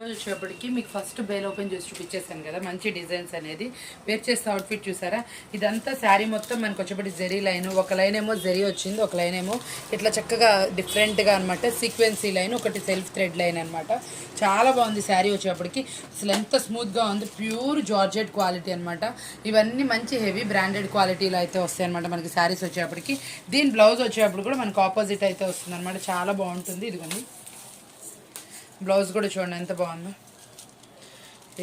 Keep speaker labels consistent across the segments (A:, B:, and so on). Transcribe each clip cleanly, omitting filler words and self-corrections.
A: వచ్చేప్పటికి మీకు first bale open చేసి చూపించేస్తాను కదా, మంచి డిజైన్స్ అనేది వేర్ చేస్తే అవుట్ఫిట్ చూసారా. ఇదంతా శారీ మొత్తం మనకు వచ్చేప్పటి జరీ లైన్, ఒక లైన్ ఏమో జరీ వచ్చింది, ఒక లైన్ ఏమో ఇట్లా చక్కగా డిఫరెంట్గా అనమాట సీక్వెన్సీ లైన్, ఒకటి సెల్ఫ్ థ్రెడ్ లైన్ అనమాట. చాలా బాగుంది శారీ వచ్చేప్పటికి. అసలు ఎంత స్మూత్గా ఉంది, ప్యూర్ జార్జెట్ క్వాలిటీ అనమాట. ఇవన్నీ మంచి హెవీ బ్రాండెడ్ క్వాలిటీలో అయితే వస్తాయి అనమాట మనకి శారీస్ వచ్చేప్పటికి. దీని బ్లౌజ్ వచ్చేటప్పుడు కూడా మనకు ఆపోజిట్ అయితే వస్తుంది అనమాట. చాలా బాగుంటుంది. ఇదిగోండి బ్లౌజ్ కూడా చూడండి ఎంత బాగుందో.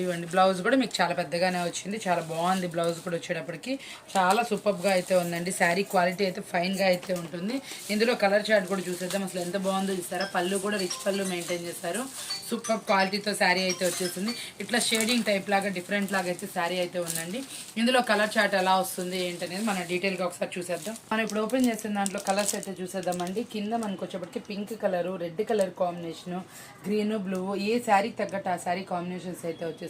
A: ఇవ్వండి బ్లౌజ్ కూడా మీకు చాలా పెద్దగానే వచ్చింది, చాలా బాగుంది. బ్లౌజ్ కూడా వచ్చేటప్పటికి చాలా సూపర్గా అయితే ఉందండి. శారీ క్వాలిటీ అయితే ఫైన్గా అయితే ఉంటుంది. ఇందులో కలర్ చార్ట్ కూడా చూసేద్దాం. అసలు ఎంత బాగుందో చూస్తారా. పళ్ళు కూడా రిచ్ పళ్ళు మెయింటైన్ చేస్తారు. సూపర్ క్వాలిటీతో శారీ అయితే వచ్చేసింది. ఇట్లా షేడింగ్ టైప్ లాగా డిఫరెంట్ లాగా అయితే శారీ అయితే ఉందండి. ఇందులో కలర్ చార్ట్ ఎలా వస్తుంది ఏంటనేది మనం డీటెయిల్గా ఒకసారి చూసేద్దాం. మనం ఇప్పుడు ఓపెన్ చేసిన దాంట్లో కలర్స్ అయితే చూసేద్దామండి. కింద మనకు వచ్చేప్పటికి pink colour, red colour combination, green blue, ఏ శారీకి తగ్గట్టు ఆ శారీ కాంబినేషన్స్ అయితే వచ్చేసినమాట.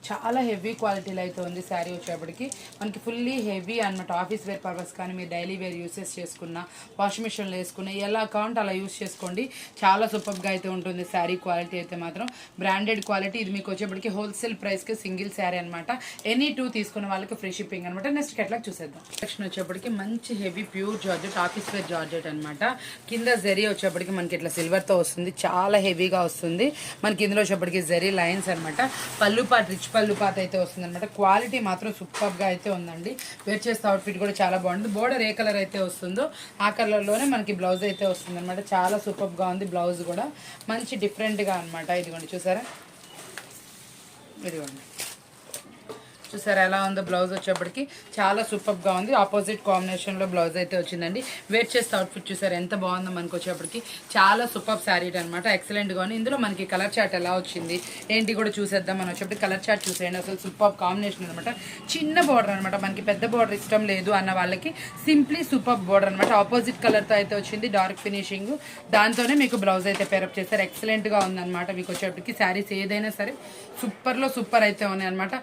A: చాలా హెవీ క్వాలిటీలో అయితే ఉంది శారీ వచ్చేప్పటికి. మనకి ఫుల్లీ హెవీ అనమాట. ఆఫీస్ వేర్ పర్పస్ కానీ మీరు డైలీ వేర్ యూసెస్ చేసుకున్న, వాషింగ్ మిషన్లో వేసుకున్న, ఎలా కావాలంటే అలా యూస్ చేసుకోండి. చాలా సూపర్గా అయితే ఉంటుంది శారీ క్వాలిటీ అయితే మాత్రం. Branded quality. ఇది మీకు వచ్చేప్పటికి హోల్సేల్ ప్రైస్కి సింగిల్ శారీ అనమాట. ఎనీ 2 తీసుకున్న వాళ్ళకి ఫ్రీ షిప్పింగ్ అనమాట. నెక్స్ట్ ఎట్లా చూసేద్దాం. సెక్షన్ వచ్చేప్పటికి మంచి heavy pure georgette, office wear georgette అనమాట. కింద జరీ వచ్చేప్పటికి మనకి ఇట్లా సిల్వర్తో వస్తుంది, చాలా హెవీగా వస్తుంది. మనకి ఇందులో వచ్చేప్పటికి జరీ లైన్స్ అనమాట. పళ్ళు పాటు రిచ్ పళ్ళు పాత అయితే వస్తుంది అనమాట. క్వాలిటీ మాత్రం సూపర్గా అయితే ఉందండి. వేర్ చేస్తే అవుట్ఫిట్ కూడా చాలా బాగుంటుంది. బోర్డర్ ఏ కలర్ అయితే వస్తుందో ఆ కలర్లోనే మనకి బ్లౌజ్ అయితే వస్తుంది అనమాట. చాలా సూపర్గా ఉంది. బ్లౌజ్ కూడా మంచి డిఫరెంట్గా అనమాట. ఇదిగోండి చూసారా, ఇదిగోండి చూసారా ఎలా ఉందో. బ్లౌజ్ వచ్చేప్పటికి చాలా సూపర్గా ఉంది. ఆపోజిట్ కాంబినేషన్లో బ్లౌజ్ అయితే వచ్చిందండి. వేర్ చేస్తే అవుట్ఫిట్ చూసారా ఎంత బాగుందో. మనకు వచ్చేప్పటికి చాలా సూపర్ శారీ అనమాట. ఎక్సలెంట్గా ఉంది. ఇందులో మనకి కలర్ చార్ట్ ఎలా వచ్చింది ఏంటి కూడా చూసేద్దాం. మనం వచ్చేప్పటికి కలర్ చార్ట్ చూసేయండి. అసలు సూపర్ కాంబినేషన్ అనమాట. చిన్న బార్డర్ అనమాట. మనకి పెద్ద బార్డర్ ఇష్టం లేదు అన్న వాళ్ళకి సింప్లీ సూపర్ బార్డర్ అనమాట. ఆపోజిట్ కలర్తో అయితే వచ్చింది, డార్క్ ఫినిషింగ్. దాంతోనే మీకు బ్లౌజ్ అయితే పేరప్ చేస్తారు. ఎక్సలెంట్గా ఉందన్నమాట. మీకు వచ్చేప్పటికి శారీస్ ఏదైనా సరే సూపర్లో సూపర్ అయితే ఉన్నాయి అనమాట.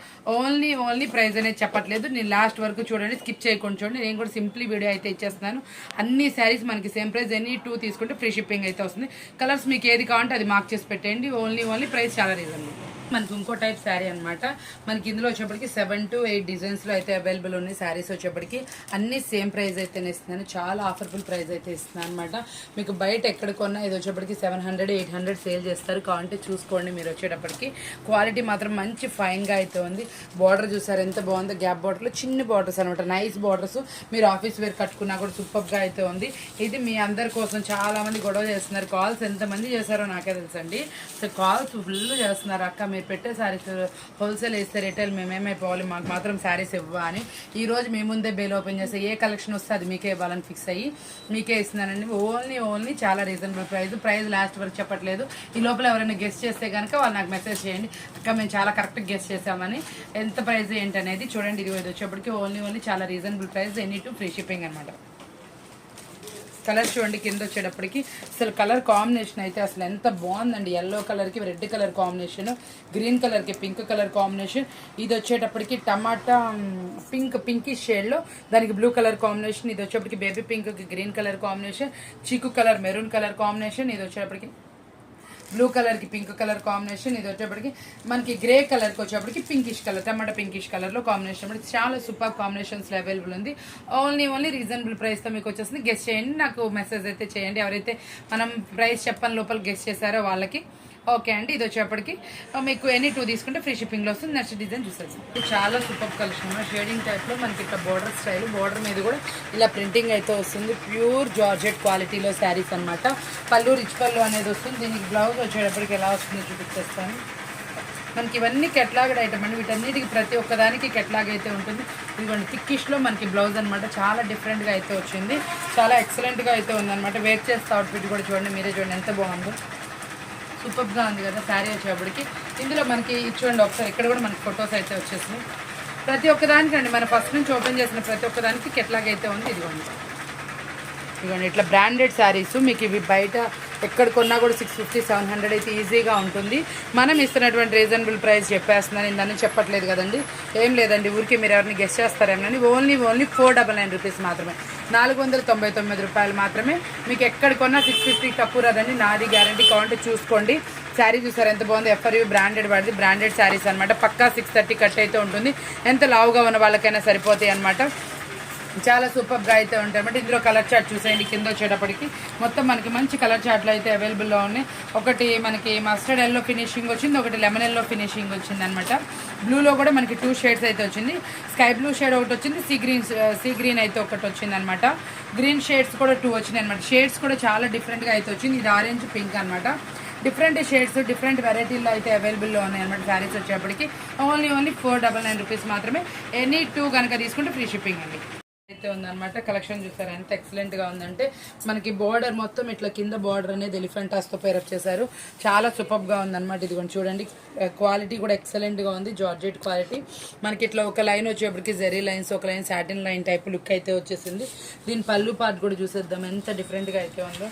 A: ఓన్లీ ప్రైస్ అనేది చెప్పట్లేదు. నేను లాస్ట్ వరకు చూడండి, స్కిప్ చేయకుండా చూడండి. నేను కూడా సింప్లీ వీడియో అయితే ఇచ్చేస్తున్నాను. అన్ని శారీస్ మనకి సేమ్ ప్రైస్. ఎనీ 2 తీసుకుంటే ఫ్రీ షిప్పింగ్ అయితే వస్తుంది. కలర్స్ మీకు ఏది కావాలంటే అది మార్క్ చేసి పెట్టండి. ఓన్లీ ప్రైస్ చాలా రీజనబుల్. మనకి ఇంకో టైప్ శారీ అనమాట. మనకి ఇందులో వచ్చేప్పటికి 7 to 8 డిజైన్స్లో అయితే అవైలబుల్ ఉన్నాయి. శారీస్ వచ్చేప్పటికి అన్ని సేమ్ ప్రైస్ అయితే ఇస్తున్నాను. చాలా ఆఫర్ఫుల్ ప్రైస్ అయితే ఇస్తున్నాను అనమాట. మీకు బయట ఎక్కడ కొన్నా ఇది వచ్చేప్పటికి 700, 800 సేల్ చేస్తారు. కావాలంటే చూసుకోండి మీరు వచ్చేటప్పటికి. క్వాలిటీ మాత్రం మంచి ఫైన్గా అయితే ఉంది. బార్డర్ చూసారు ఎంత బాగుందో. గ్యాప్ బార్డర్లో చిన్న బార్డర్స్ అనమాట. Nice borders. మీరు ఆఫీస్ వేర్ కట్టుకున్నా కూడా సూపర్గా అయితే ఉంది. ఇది మీ అందరి కోసం. చాలామంది గొడవ చేస్తున్నారు. కాల్స్ ఎంతమంది చేశారో నాకే తెలుసండి. సో కాల్స్ ఫుల్ చేస్తున్నారు. అక్క మీరు పెట్టే శారీస్ హోల్సేల్ వేస్తే రిటైల్ మేమేమైపోవాలి, మాకు మాత్రం శారీస్ ఇవ్వ అని. ఈరోజు మీ ముందే బేల్ ఓపెన్ చేస్తే ఏ కలెక్షన్ వస్తే అది మీకే ఇవ్వాలని ఫిక్స్ అయ్యి మీకే ఇస్తున్నానండి. ఓన్లీ చాలా రీజనబుల్ ప్రైస్ లాస్ట్ వరకు చెప్పట్లేదు. ఈ లోపల ఎవరైనా గెస్ట్ చేస్తే కనుక వాళ్ళు నాకు మెసేజ్ చేయండి. అక్క మేము చాలా కరెక్ట్గా గెస్ట్ చేసామని. ఎంత ప్రైస్ ఏంటనేది చూడండి. ఇది వచ్చేప్పటికి ఓన్లీ చాలా reasonable price. Any 2 free shipping అనమాట. కలర్ చూడండి కింద వచ్చేటప్పటికి. అసలు కలర్ కాంబినేషన్ అయితే అసలు ఎంత బాగుందండి. ఎల్లో కలర్కి రెడ్ కలర్ కాంబినేషన్, గ్రీన్ కలర్కి పింక్ కలర్ కాంబినేషన్. ఇది వచ్చేటప్పటికి టమాటా పింకిష్ షేడ్లో దానికి బ్లూ కలర్ కాంబినేషన్. ఇది వచ్చేప్పటికి బేబీ పింక్కి గ్రీన్ కలర్ కాంబినేషన్, చీకు కలర్ మెరూన్ కలర్ కాంబినేషన్. ఇది వచ్చేటప్పటికి బ్లూ కలర్కి పింక్ కలర్ కాంబినేషన్. ఇది వచ్చేప్పటికి మనకి గ్రే కలర్కి వచ్చేప్పటికి పింకిష్ కలర్, టమాటా పింకిష్ కలర్లో కాంబినేషన్. చాలా సూపర్ కాంబినేషన్స్లో అవైలబుల్ ఉంది. ఓన్లీ రీజనబుల్ ప్రైస్తో మీకు వచ్చేస్తుంది. గెస్ట్ చేయండి, నాకు మెసేజ్ అయితే చేయండి. ఎవరైతే మనం ప్రైస్ చెప్పని లోపల గెస్ట్ చేశారో వాళ్ళకి. ఓకే అండి. ఇది వచ్చేప్పటికి మీకు ఎనీ 2 తీసుకుంటే ఫ్రీ షిప్పింగ్లో వస్తుంది. నెక్స్ట్ డిజైన్ చూసేస్తాం. ఇది చాలా సూపర్ కలెక్షన్. షేడింగ్ టైప్లో మనకి ఇట్లా బోర్డర్ స్టైల్, బోర్డర్ మీద కూడా ఇలా ప్రింటింగ్ అయితే వస్తుంది. ప్యూర్ జార్జెట్ క్వాలిటీలో శారీస్ అనమాట. పళ్ళు రిచ్ పళ్ళు అనేది వస్తుంది. దీనికి బ్లౌజ్ వచ్చేటప్పటికి ఎలా వస్తుందో చూపించేస్తాను. మనకి ఇవన్నీ కెట్లాగడ్ ఐటమ్ అండి. వీటన్నిటికి ప్రతి ఒక్కదానికి కెట్లాగ్ అయితే ఉంటుంది. ఇదిగోండి థిక్కిష్లో మనకి బ్లౌజ్ అనమాట. చాలా డిఫరెంట్గా అయితే వచ్చింది. చాలా ఎక్సలెంట్గా అయితే ఉందన్నమాట. వేర్ చేస్తే అవుట్ఫిట్ కూడా చూడండి, మీరే చూడండి ఎంత బాగుందో. సూపర్గా ఉంది కదా శారీ వచ్చేప్పటికి. ఇందులో మనకి చూడండి ఒకసారి ఇక్కడ కూడా మనకి ఫొటోస్ అయితే వచ్చేసింది. ప్రతి ఒక్కదానికి అండి మన ఫస్ట్ నుంచి ఓపెన్ చేసిన ప్రతి ఒక్కదానికి కెట్లాగ్ అయితే ఉంది. ఇదిగోండి ఇట్లా బ్రాండెడ్ శారీస్. మీకు ఇవి బయట ఎక్కడ కొన్నా కూడా 650-700 అయితే ఈజీగా ఉంటుంది. మనం ఇస్తున్నటువంటి రీజనబుల్ ప్రైస్ చెప్పేస్తున్నాను, ఇందని చెప్పట్లేదు కదండి. ఏం లేదండి, ఊరికి మీరు ఎవరిని గెస్ట్ చేస్తారేమని. ఓన్లీ 499 రూపీస్ మాత్రమే, 499 రూపాయలు మాత్రమే. మీకు ఎక్కడ కొన్నా 650 తక్కువ రాదండి, నాది గ్యారంటీ. కావాలంటే చూసుకోండి. శారీ చూసారు ఎంత బాగుంది, FRU బ్రాండెడ్ వాడిది, బ్రాండెడ్ శారీస్ అనమాట. పక్కా 630 కట్ అయితే ఉంటుంది. ఎంత లావుగా ఉన్న వాళ్ళకైనా సరిపోతాయి అనమాట. చాలా సూపర్గా అయితే ఉంటాయి అన్నమాట. ఇందులో కలర్ చార్ట్ చూసేయండి, కింద వచ్చేటప్పటికి మొత్తం మనకి మంచి కలర్ చార్ట్లు అయితే అవైలబుల్లో ఉన్నాయి. ఒకటి మనకి మస్టర్డ్ ఎల్లో ఫినిషింగ్ వచ్చింది, ఒకటి లెమన్ ఎల్లో ఫినిషింగ్ వచ్చింది అనమాట. బ్లూలో కూడా మనకి 2 షేడ్స్ అయితే వచ్చింది. స్కై బ్లూ షేడ్ ఒకటి వచ్చింది, సీ గ్రీన్ అయితే ఒకటి వచ్చింది అనమాట. గ్రీన్ షేడ్స్ కూడా 2 వచ్చినాయి అనమాట. షేడ్స్ కూడా చాలా డిఫరెంట్గా అయితే వచ్చింది. ఇది ఆరెంజ్ పింక్ అనమాట. డిఫరెంట్ షేడ్స్ డిఫరెంట్ వెరైటీల్లో అయితే అవైలబుల్లో ఉన్నాయి అనమాట. శారీస్ వచ్చేప్పటికి ఓన్లీ 499 రూపీస్ మాత్రమే. ఎనీ 2 కనుక తీసుకుంటే ఫ్రీ షిప్పింగ్ అండి అయితే ఉందన్నమాట. కలెక్షన్ చూసారు ఎంత ఎక్సలెంట్గా ఉందంటే, మనకి బార్డర్ మొత్తం ఇట్లా కింద బార్డర్ అనేది ఎలిఫెంటాస్తో పేరప్ చేశారు. చాలా సూపర్గా ఉందన్నమాట. ఇదిగోండి చూడండి, క్వాలిటీ కూడా ఎక్సలెంట్గా ఉంది, జార్జెట్ క్వాలిటీ. మనకి ఇట్లా ఒక లైన్ వచ్చేప్పటికి జెరీ లైన్స్, ఒక line satin line type look అయితే వచ్చేసింది. దీని పళ్ళు పార్ట్ కూడా చూసేద్దాం ఎంత డిఫరెంట్గా అయితే ఉందో.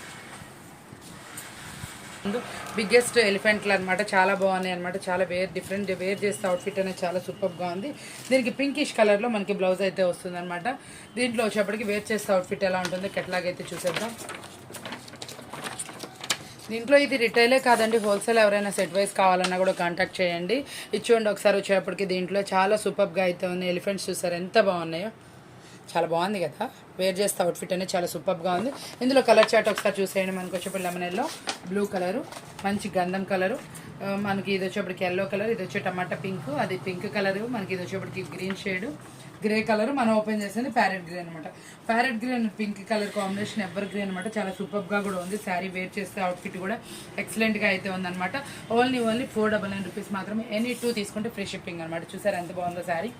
A: బిగ్గెస్ట్ ఎలిఫెంట్లు అనమాట, చాలా బాగున్నాయి అనమాట. చాలా డిఫరెంట్ వేర్ చేస్తే అవుట్ఫిట్ అనేది చాలా సూపర్గా ఉంది. దీనికి పింకిష్ కలర్లో మనకి బ్లౌజ్ అయితే వస్తుంది అనమాట. దీంట్లో వచ్చేప్పటికి వేర్ చేస్తే అవుట్ఫిట్ ఎలా ఉంటుందో కెట్లాగ్ అయితే చూసేద్దాం. దీంట్లో ఇది రిటైలే కాదండి, హోల్సేల్ ఎవరైనా సెట్ వైజ్ కావాలన్నా కూడా కాంటాక్ట్ చేయండి. ఇచ్చుకోండి ఒకసారి వచ్చేప్పటికి. దీంట్లో చాలా సూపర్గా అయితే ఉంది. ఎలిఫెంట్స్ చూసారు ఎంత బాగున్నాయో, చాలా బాగుంది కదా. వేర్ చేస్తే అవుట్ఫిట్ అనేది చాలా సూపర్గా ఉంది. ఇందులో కలర్ చార్ట్ ఒకసారి చూసేయండి. మనకు వచ్చేప్పుడు లెమన్ ఎల్లో, బ్లూ కలరు, మంచి గంధం కలరు, మనకి ఇది వచ్చేప్పటికి ఎల్లో కలర్, ఇది వచ్చే టమాటా పింక్, అది పింక్ కలరు, మనకి ఇది వచ్చేప్పటికి గ్రీన్ షేడ్, గ్రే కలర్. మనం ఓపెన్ చేసేది ప్యారెట్ గ్రే అనమాట. Parrot grey and pink colour combination ever grey అనమాట. చాలా సూపర్గా కూడా ఉంది. శారీ వేర్ చేస్తే అవుట్ఫిట్ కూడా ఎక్సలెంట్గా అయితే ఉందన్నమాట. ఓన్లీ 499 రూపీస్ మాత్రమే. ఎనీ 2 తీసుకుంటే ఫ్రీ షిప్పింగ్ అనమాట. చూసారు ఎంత బాగుందో శారీ,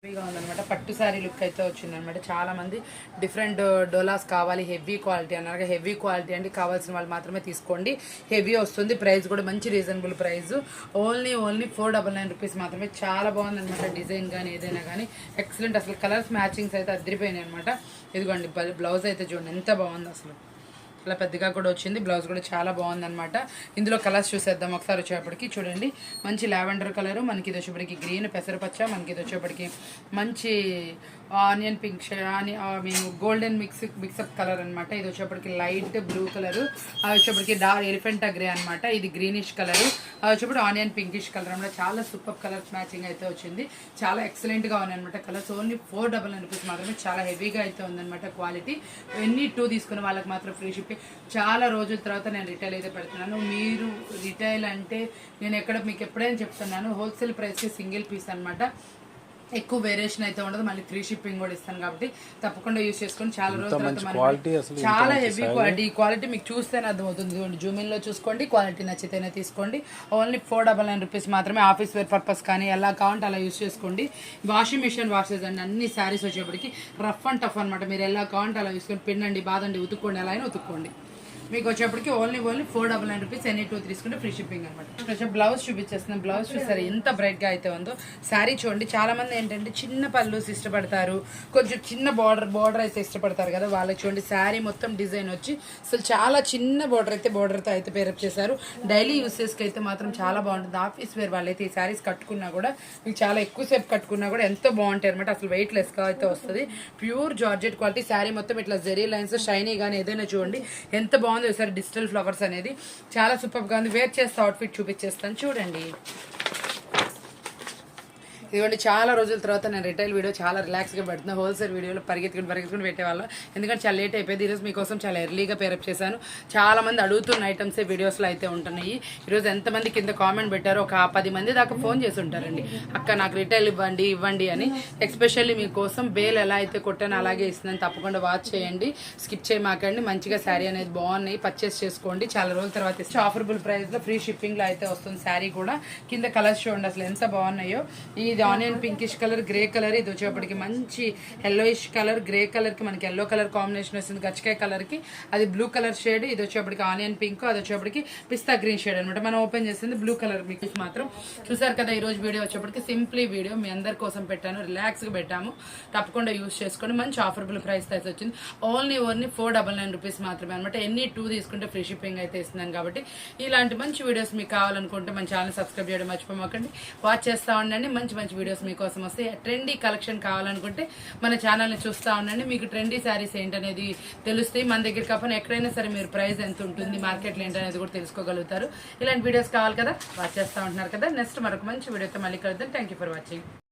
A: హెవీగా ఉందనమాట. పట్టు శారీ లుక్ అయితే వచ్చిందనమాట. చాలా మంది డిఫరెంట్ డోలాస్ కావాలి, హెవీ క్వాలిటీ అన్నారు. హెవీ క్వాలిటీ అంటే కావాల్సిన వాళ్ళు మాత్రమే తీసుకోండి. హెవీ వస్తుంది. ప్రైస్ కూడా మంచి రీజనబుల్ ప్రైస్. ఓన్లీ 499 రూపీస్ మాత్రమే. చాలా బాగుందనమాట. డిజైన్ కానీ ఏదైనా కానీ ఎక్సలెంట్. అసలు కలర్స్ మ్యాచింగ్స్ అయితే అదిరిపోయినాయి అనమాట. ఇదిగోండి బ్లౌజ్ అయితే చూడండి ఎంత బాగుంది అసలు. ఇలా పెద్దగా కూడా వచ్చింది. బ్లౌజ్ కూడా చాలా బాగుందన్నమాట. ఇందులో కలర్స్ చూసేద్దాం ఒకసారి. వచ్చేప్పటికి చూడండి, మంచి లావెండర్ కలరు, మనకి ఇది వచ్చేప్పటికి గ్రీన్ పెసరపచ్చ, మనకి ఇది వచ్చేప్పటికి మంచి ఆనియన్ పింక్ మేము గోల్డెన్ మిక్సప్ కలర్ అనమాట. ఇది వచ్చేప్పటికి లైట్ బ్లూ కలరు, అది వచ్చేప్పటికి డార్క్ ఎలిఫెంటా గ్రే అనమాట. ఇది గ్రీనిష్ కలరు, అది వచ్చేప్పటికి ఆనియన్ పింకిష్ కలర్ అనమాట. చాలా సూపర్ కలర్స్ మ్యాచింగ్ అయితే వచ్చింది. చాలా ఎక్సలెంట్గా ఉన్నాయి అనమాట. కలర్స్ ఓన్లీ 499 రూపీస్ మాత్రమే. చాలా హెవీగా అయితే ఉందన్నమాట క్వాలిటీ. ఎన్ని 2 తీసుకున్న వాళ్ళకి మాత్రం ఫ్రీ షిప్పింగ్. చాలా రోజుల తర్వాత నేను రిటైల్ అయితే పెడుతున్నాను. మీరు రిటైల్ అంటే నేను మీకు ఎప్పుడైనా చెప్తున్నాను, హోల్సేల్ ప్రైస్కి సింగిల్ పీస్ అనమాట. ఎక్కువ వేరియేషన్ అయితే ఉండదు, మళ్ళీ ఫ్రీ షిప్పింగ్ కూడా ఇస్తాను కాబట్టి తప్పకుండా యూజ్ చేసుకొని. చాలా రోజుల తర్వాత చాలా హెవీ క్వాలిటీ. ఈ క్వాలిటీ మీకు చూస్తేనే అర్థమవుతుంది. జూమిన్లో చూసుకోండి, క్వాలిటీ నచ్చితేనే తీసుకోండి. ఓన్లీ 499 రూపీస్ మాత్రమే. ఆఫీస్ వేర్ పర్పస్ కానీ ఎలా కావాలంటే అలా యూజ్ చేసుకోండి. వాషింగ్ మిషన్ వాషెస్ అండి అన్ని శారీస్ వచ్చేప్పటికి రఫ్ అండ్ టఫ్ అనమాట. మీరు ఎలా కావాలంటే అలా యూసుకొని పిండండి, బాదండి, ఉతుక్కోండి, ఎలా అయినా ఉతుక్కోండి. మీకు వచ్చేప్పటికి ఓన్లీ 499 రూపీస్. ఎనీ 2 తీసుకుంటే ఫ్రీ షిప్పింగ్ అనమాట. బ్లౌజ్ చూపించేస్తున్నాం. బ్లౌజ్ చూసారు ఎంత బ్రైట్గా అయితే ఉందో. శారీ చూడండి. చాలా మంది ఏంటంటే చిన్న పళ్ళుస్ ఇష్టపడతారు, కొంచెం చిన్న బార్డర్ అయితే ఇష్టపడతారు కదా, వాళ్ళకి చూడండి శారీ మొత్తం డిజైన్ వచ్చి అసలు చాలా చిన్న బార్డర్తో అయితే పేరప్ చేశారు. డైలీ యూసెస్కి అయితే మాత్రం చాలా బాగుంటుంది. ఆఫీస్ వేర్ వాళ్ళైతే ఈ శారీస్ కట్టుకున్నా కూడా మీకు చాలా ఎక్కువసేపు కట్టుకున్నా కూడా ఎంతో బాగుంటాయి అనమాట. అసలు వెయిట్ లెస్గా అయితే వస్తుంది. Pure georgette quality. శారీ మొత్తం ఇట్లా జెరీ లైన్స్ షైనీ కానీ ఏదైనా చూడండి ఎంత బాగుంది. ఒకసారి డిజిటల్ ఫ్లవర్స్ అనేది చాలా సూపర్గా ఉంది. వేర్ చేస్తే అవుట్ఫిట్ చూపించేస్తాను చూడండి. ఇదిగోండి, చాలా రోజుల తర్వాత నేను రిటైల్ వీడియో చాలా రిలాక్స్గా పెడుతున్నాను. హోల్సేల్ వీడియోలో పరిగెత్తుకుని పెట్టేవాళ్ళం, ఎందుకంటే చాలా లేట్ అయిపోయింది. ఈరోజు మీకోసం చాలా ఎర్లీగా పేరప్ చేశాను. చాలా మంది అడుగుతున్న ఐటమ్సే వీడియోస్లో అయితే ఉంటున్నాయి. ఈరోజు ఎంతమంది కింద కామెంట్ పెట్టారో ఒక 10 మంది దాకా ఫోన్ చేసి ఉంటారండి, అక్క నాకు రిటైల్ ఇవ్వండి అని. ఎస్పెషల్లీ మీకోసం బేల్ ఎలా అయితే కొట్టానో అలాగే ఇస్తున్నాను. తప్పకుండా వాచ్ చేయండి, స్కిప్ చేయమాకండి. మంచిగా శారీ అనేది బాగున్నాయి, పర్చేస్ చేసుకోండి. చాలా రోజుల తర్వాత ఇస్తే ఆఫరబుల్ ప్రైస్లో ఫ్రీ షిప్పింగ్లో అయితే వస్తుంది శారీ కూడా. కింద కలర్స్ చూడండి అసలు ఎంత బాగున్నాయో. ఇది ఇది onion pinkish colour, grey colour. ఇది వచ్చేప్పటికి మంచి ఎల్లోయిష్ కలర్, గ్రే కలర్ కి మనకి ఎల్లో కలర్ కాంబినేషన్ వస్తుంది. గచ్చకాయ కలర్ కి అది బ్లూ కలర్ షేడ్. ఇది వచ్చేప్పటికి ఆనియన్ పింక్, అది వచ్చేప్పటికి పిస్తా గ్రీన్ షేడ్ అనమాట. మనం ఓపెన్ చేస్తుంది బ్లూ కలర్ మీకు మాత్రం. చూసారు కదా, ఈ రోజు వీడియో వచ్చేప్పటికి సింప్లీ వీడియో మీ అందరి కోసం పెట్టాను, రిలాక్స్ గా పెట్టాము. తప్పకుండా యూస్ చేసుకోండి. మంచి ఆఫరబుల్ ప్రైస్ అయితే వచ్చింది. ఓన్లీ 499 రూపీస్ మాత్రమే అనమాట. ఎన్ని 2 తీసుకుంటే ఫ్రీ షిప్పింగ్ అయితే ఇస్తున్నాను. కాబట్టి ఇలాంటి మంచి వీడియోస్ మీకు కావాలనుకుంటే మన ఛానల్ సబ్స్క్రైబ్ చేయడం మర్చిపోమాకండి. వాచ్ చేస్తూ ఉండండి. మంచి మంచి వీడియోస్ మీకోసం వస్తాయి. ట్రెండీ కలెక్షన్ కావాలనుకుంటే మన ఛానల్ని చూస్తూ ఉండండి. మీకు ట్రెండీ శారీస్ ఏంటనేది తెలుస్తాయి. మన దగ్గర కాకపోతే ఎక్కడైనా సరే మీరు ప్రైస్ ఎంత ఉంటుంది, మార్కెట్లో ఏంటనేది కూడా తెలుసుకోగలుగుతారు. ఇలాంటి వీడియోస్ కావాలి కదా, వాచ్ చేస్తూ ఉంటున్నారు కదా. నెక్స్ట్ మరొక మంచి వీడియోతో మళ్ళీ కలుద్దాం. Thank you for watching.